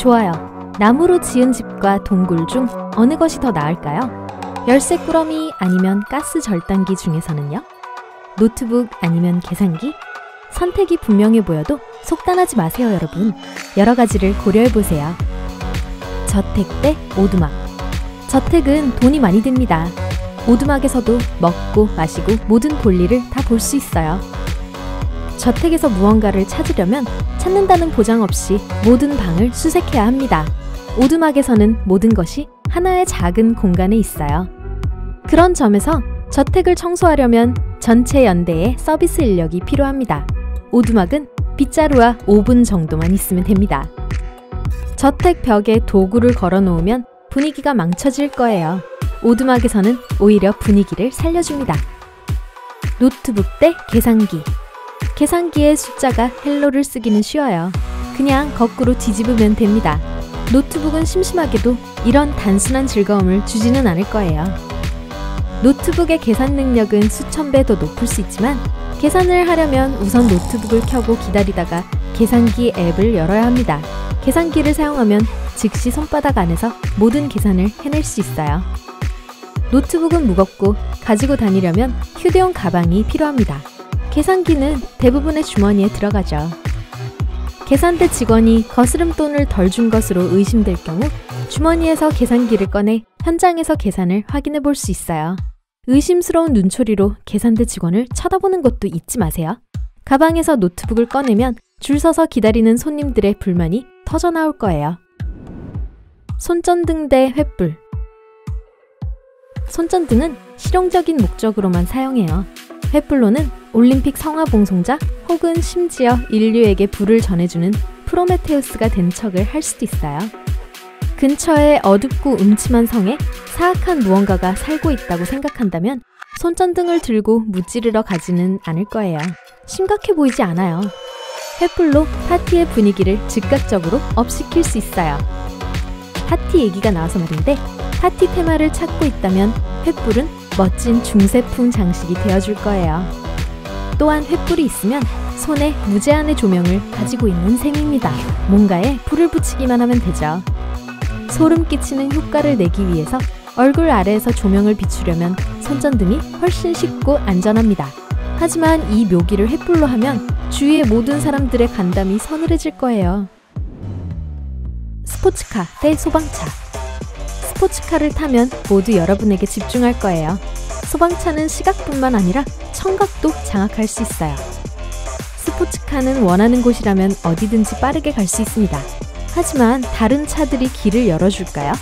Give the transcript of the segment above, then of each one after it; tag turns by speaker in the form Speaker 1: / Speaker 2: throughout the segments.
Speaker 1: 좋아요. 나무로 지은 집과 동굴 중 어느 것이 더 나을까요? 열쇠 꾸러미 아니면 가스 절단기 중에서는요? 노트북 아니면 계산기? 선택이 분명해 보여도 속단하지 마세요, 여러분. 여러 가지를 고려해보세요. 저택 대 오두막. 저택은 돈이 많이 듭니다. 오두막에서도 먹고 마시고 모든 볼일을 다 볼 수 있어요. 저택에서 무언가를 찾으려면 찾는다는 보장 없이 모든 방을 수색해야 합니다. 오두막에서는 모든 것이 하나의 작은 공간에 있어요. 그런 점에서 저택을 청소하려면 전체 연대의 서비스 인력이 필요합니다. 오두막은 빗자루와 오븐 정도만 있으면 됩니다. 저택 벽에 도구를 걸어 놓으면 분위기가 망쳐질 거예요. 오두막에서는 오히려 분위기를 살려줍니다. 노트북 대 계산기. 계산기의 숫자가 헬로를 쓰기는 쉬워요. 그냥 거꾸로 뒤집으면 됩니다. 노트북은 심심하게도 이런 단순한 즐거움을 주지는 않을 거예요. 노트북의 계산 능력은 수천 배 더 높을 수 있지만 계산을 하려면 우선 노트북을 켜고 기다리다가 계산기 앱을 열어야 합니다. 계산기를 사용하면 즉시 손바닥 안에서 모든 계산을 해낼 수 있어요. 노트북은 무겁고 가지고 다니려면 휴대용 가방이 필요합니다. 계산기는 대부분의 주머니에 들어가죠. 계산대 직원이 거스름돈을 덜 준 것으로 의심될 경우 주머니에서 계산기를 꺼내 현장에서 계산을 확인해 볼 수 있어요. 의심스러운 눈초리로 계산대 직원을 쳐다보는 것도 잊지 마세요. 가방에서 노트북을 꺼내면 줄 서서 기다리는 손님들의 불만이 터져나올 거예요. 손전등 대 횃불. 손전등은 실용적인 목적으로만 사용해요. 횃불로는 올림픽 성화봉송자 혹은 심지어 인류에게 불을 전해주는 프로메테우스가 된 척을 할 수도 있어요. 근처에 어둡고 음침한 성에 사악한 무언가가 살고 있다고 생각한다면 손전등을 들고 무찌르러 가지는 않을 거예요. 심각해 보이지 않아요. 횃불로 파티의 분위기를 즉각적으로 업시킬 수 있어요. 파티 얘기가 나와서 말인데 파티 테마를 찾고 있다면 횃불은 멋진 중세풍 장식이 되어줄 거예요. 또한 횃불이 있으면 손에 무제한의 조명을 가지고 있는 셈입니다. 뭔가에 불을 붙이기만 하면 되죠. 소름 끼치는 효과를 내기 위해서 얼굴 아래에서 조명을 비추려면 손전등이 훨씬 쉽고 안전합니다. 하지만 이 묘기를 횃불로 하면 주위의 모든 사람들의 간담이 서늘해질 거예요. 스포츠카 대 소방차. 스포츠카를 타면 모두 여러분에게 집중할 거예요. 소방차는 시각뿐만 아니라 청각도 장악할 수 있어요. 스포츠카는 원하는 곳이라면 어디든지 빠르게 갈 수 있습니다. 하지만 다른 차들이 길을 열어줄까요?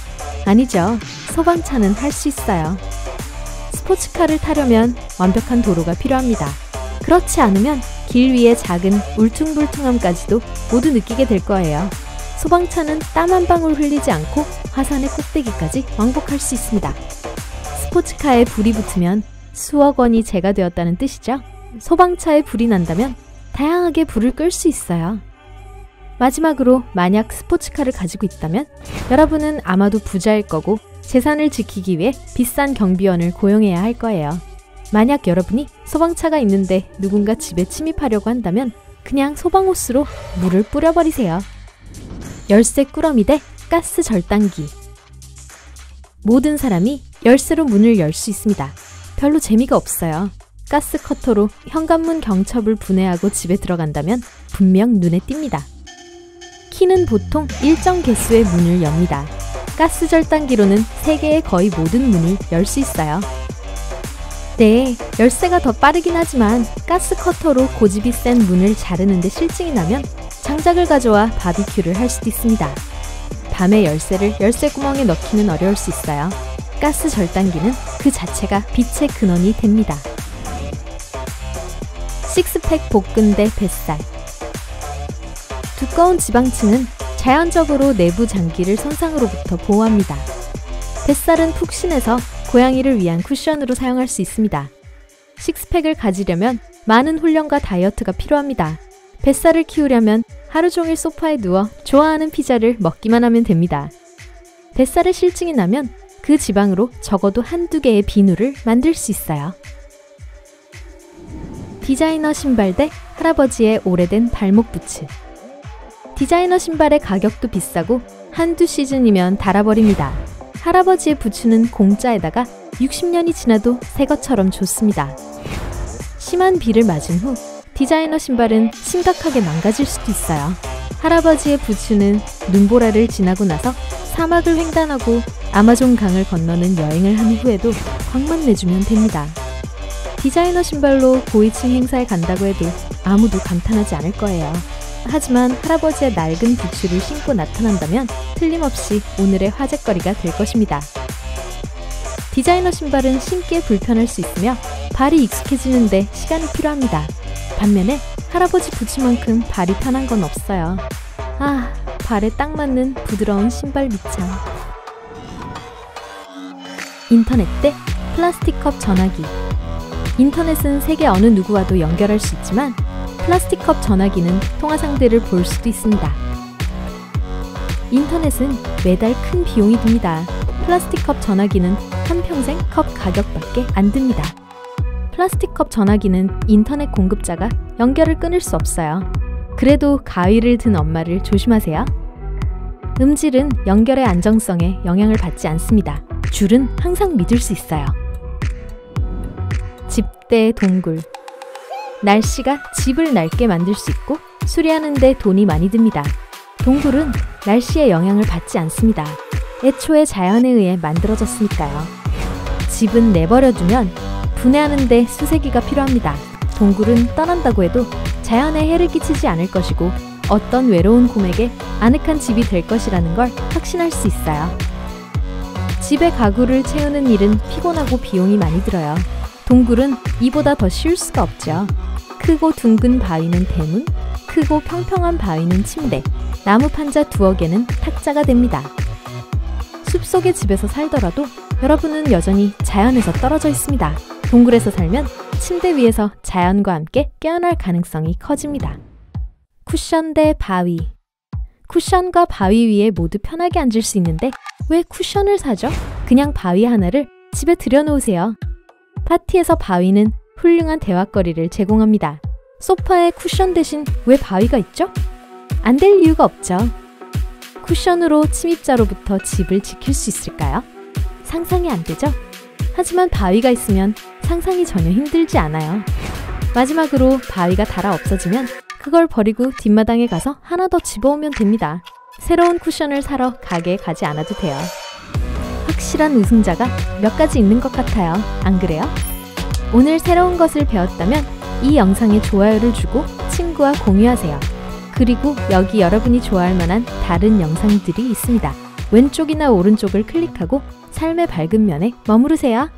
Speaker 1: 아니죠. 소방차는 할 수 있어요. 스포츠카를 타려면 완벽한 도로가 필요합니다. 그렇지 않으면 길 위의 작은 울퉁불퉁함까지도 모두 느끼게 될 거예요. 소방차는 땀 한 방울 흘리지 않고 화산의 꼭대기까지 왕복할 수 있습니다. 스포츠카에 불이 붙으면 수억 원이 재가 되었다는 뜻이죠. 소방차에 불이 난다면 다양하게 불을 끌 수 있어요. 마지막으로 만약 스포츠카를 가지고 있다면 여러분은 아마도 부자일 거고 재산을 지키기 위해 비싼 경비원을 고용해야 할 거예요. 만약 여러분이 소방차가 있는데 누군가 집에 침입하려고 한다면 그냥 소방호스로 물을 뿌려버리세요. 열쇠 꾸러미 대 가스 절단기. 모든 사람이 열쇠로 문을 열 수 있습니다. 별로 재미가 없어요. 가스 커터로 현관문 경첩을 분해하고 집에 들어간다면 분명 눈에 띕니다. 키는 보통 일정 개수의 문을 엽니다. 가스 절단기로는 세계의 거의 모든 문을 열 수 있어요. 네, 열쇠가 더 빠르긴 하지만 가스 커터로 고집이 센 문을 자르는데 실증이 나면 장작을 가져와 바비큐를 할 수도 있습니다. 밤에 열쇠를 열쇠 구멍에 넣기는 어려울 수 있어요. 가스 절단기는 그 자체가 빛의 근원이 됩니다. 식스팩 복근 대 뱃살. 두꺼운 지방층은 자연적으로 내부 장기를 손상으로부터 보호합니다. 뱃살은 푹신해서 고양이를 위한 쿠션으로 사용할 수 있습니다. 식스팩을 가지려면 많은 훈련과 다이어트가 필요합니다. 뱃살을 키우려면 하루 종일 소파에 누워 좋아하는 피자를 먹기만 하면 됩니다. 뱃살에 실증이 나면 그 지방으로 적어도 한두 개의 비누를 만들 수 있어요. 디자이너 신발 대 할아버지의 오래된 발목 부츠. 디자이너 신발의 가격도 비싸고 한두 시즌이면 닳아버립니다. 할아버지의 부츠는 공짜에다가 60년이 지나도 새 것처럼 좋습니다. 심한 비를 맞은 후 디자이너 신발은 심각하게 망가질 수도 있어요. 할아버지의 부츠는 눈보라를 지나고 나서 사막을 횡단하고 아마존 강을 건너는 여행을 한 후에도 광만 내주면 됩니다. 디자이너 신발로 고위층 행사에 간다고 해도 아무도 감탄하지 않을 거예요. 하지만 할아버지의 낡은 부츠를 신고 나타난다면 틀림없이 오늘의 화제거리가 될 것입니다. 디자이너 신발은 신기에 불편할 수 있으며 발이 익숙해지는데 시간이 필요합니다. 반면에 할아버지 부츠만큼 발이 편한 건 없어요. 아, 발에 딱 맞는 부드러운 신발 밑창. 인터넷 대 플라스틱 컵 전화기. 인터넷은 세계 어느 누구와도 연결할 수 있지만 플라스틱 컵 전화기는 통화 상대를 볼 수도 있습니다. 인터넷은 매달 큰 비용이 듭니다. 플라스틱 컵 전화기는 한평생 컵 가격밖에 안 듭니다. 플라스틱 컵 전화기는 인터넷 공급자가 연결을 끊을 수 없어요. 그래도 가위를 든 엄마를 조심하세요. 음질은 연결의 안정성에 영향을 받지 않습니다. 줄은 항상 믿을 수 있어요. 집 대 동굴. 날씨가 집을 낡게 만들 수 있고 수리하는 데 돈이 많이 듭니다. 동굴은 날씨의 영향을 받지 않습니다. 애초에 자연에 의해 만들어졌으니까요. 집은 내버려두면 분해하는 데 수세기가 필요합니다. 동굴은 떠난다고 해도 자연에 해를 끼치지 않을 것이고 어떤 외로운 곰에게 아늑한 집이 될 것이라는 걸 확신할 수 있어요. 집의 가구를 채우는 일은 피곤하고 비용이 많이 들어요. 동굴은 이보다 더 쉬울 수가 없죠. 크고 둥근 바위는 대문, 크고 평평한 바위는 침대, 나무 판자 두어 개는 탁자가 됩니다. 숲속의 집에서 살더라도 여러분은 여전히 자연에서 떨어져 있습니다. 동굴에서 살면 침대 위에서 자연과 함께 깨어날 가능성이 커집니다. 쿠션 대 바위. 쿠션과 바위 위에 모두 편하게 앉을 수 있는데 왜 쿠션을 사죠? 그냥 바위 하나를 집에 들여놓으세요. 파티에서 바위는 훌륭한 대화거리를 제공합니다. 소파에 쿠션 대신 왜 바위가 있죠? 안 될 이유가 없죠. 쿠션으로 침입자로부터 집을 지킬 수 있을까요? 상상이 안 되죠? 하지만 바위가 있으면 상상이 전혀 힘들지 않아요. 마지막으로 바위가 닳아 없어지면 그걸 버리고 뒷마당에 가서 하나 더 집어오면 됩니다. 새로운 쿠션을 사러 가게에 가지 않아도 돼요. 확실한 우승자가 몇 가지 있는 것 같아요. 안 그래요? 오늘 새로운 것을 배웠다면 이 영상에 좋아요를 주고 친구와 공유하세요. 그리고 여기 여러분이 좋아할 만한 다른 영상들이 있습니다. 왼쪽이나 오른쪽을 클릭하고 삶의 밝은 면에 머무르세요.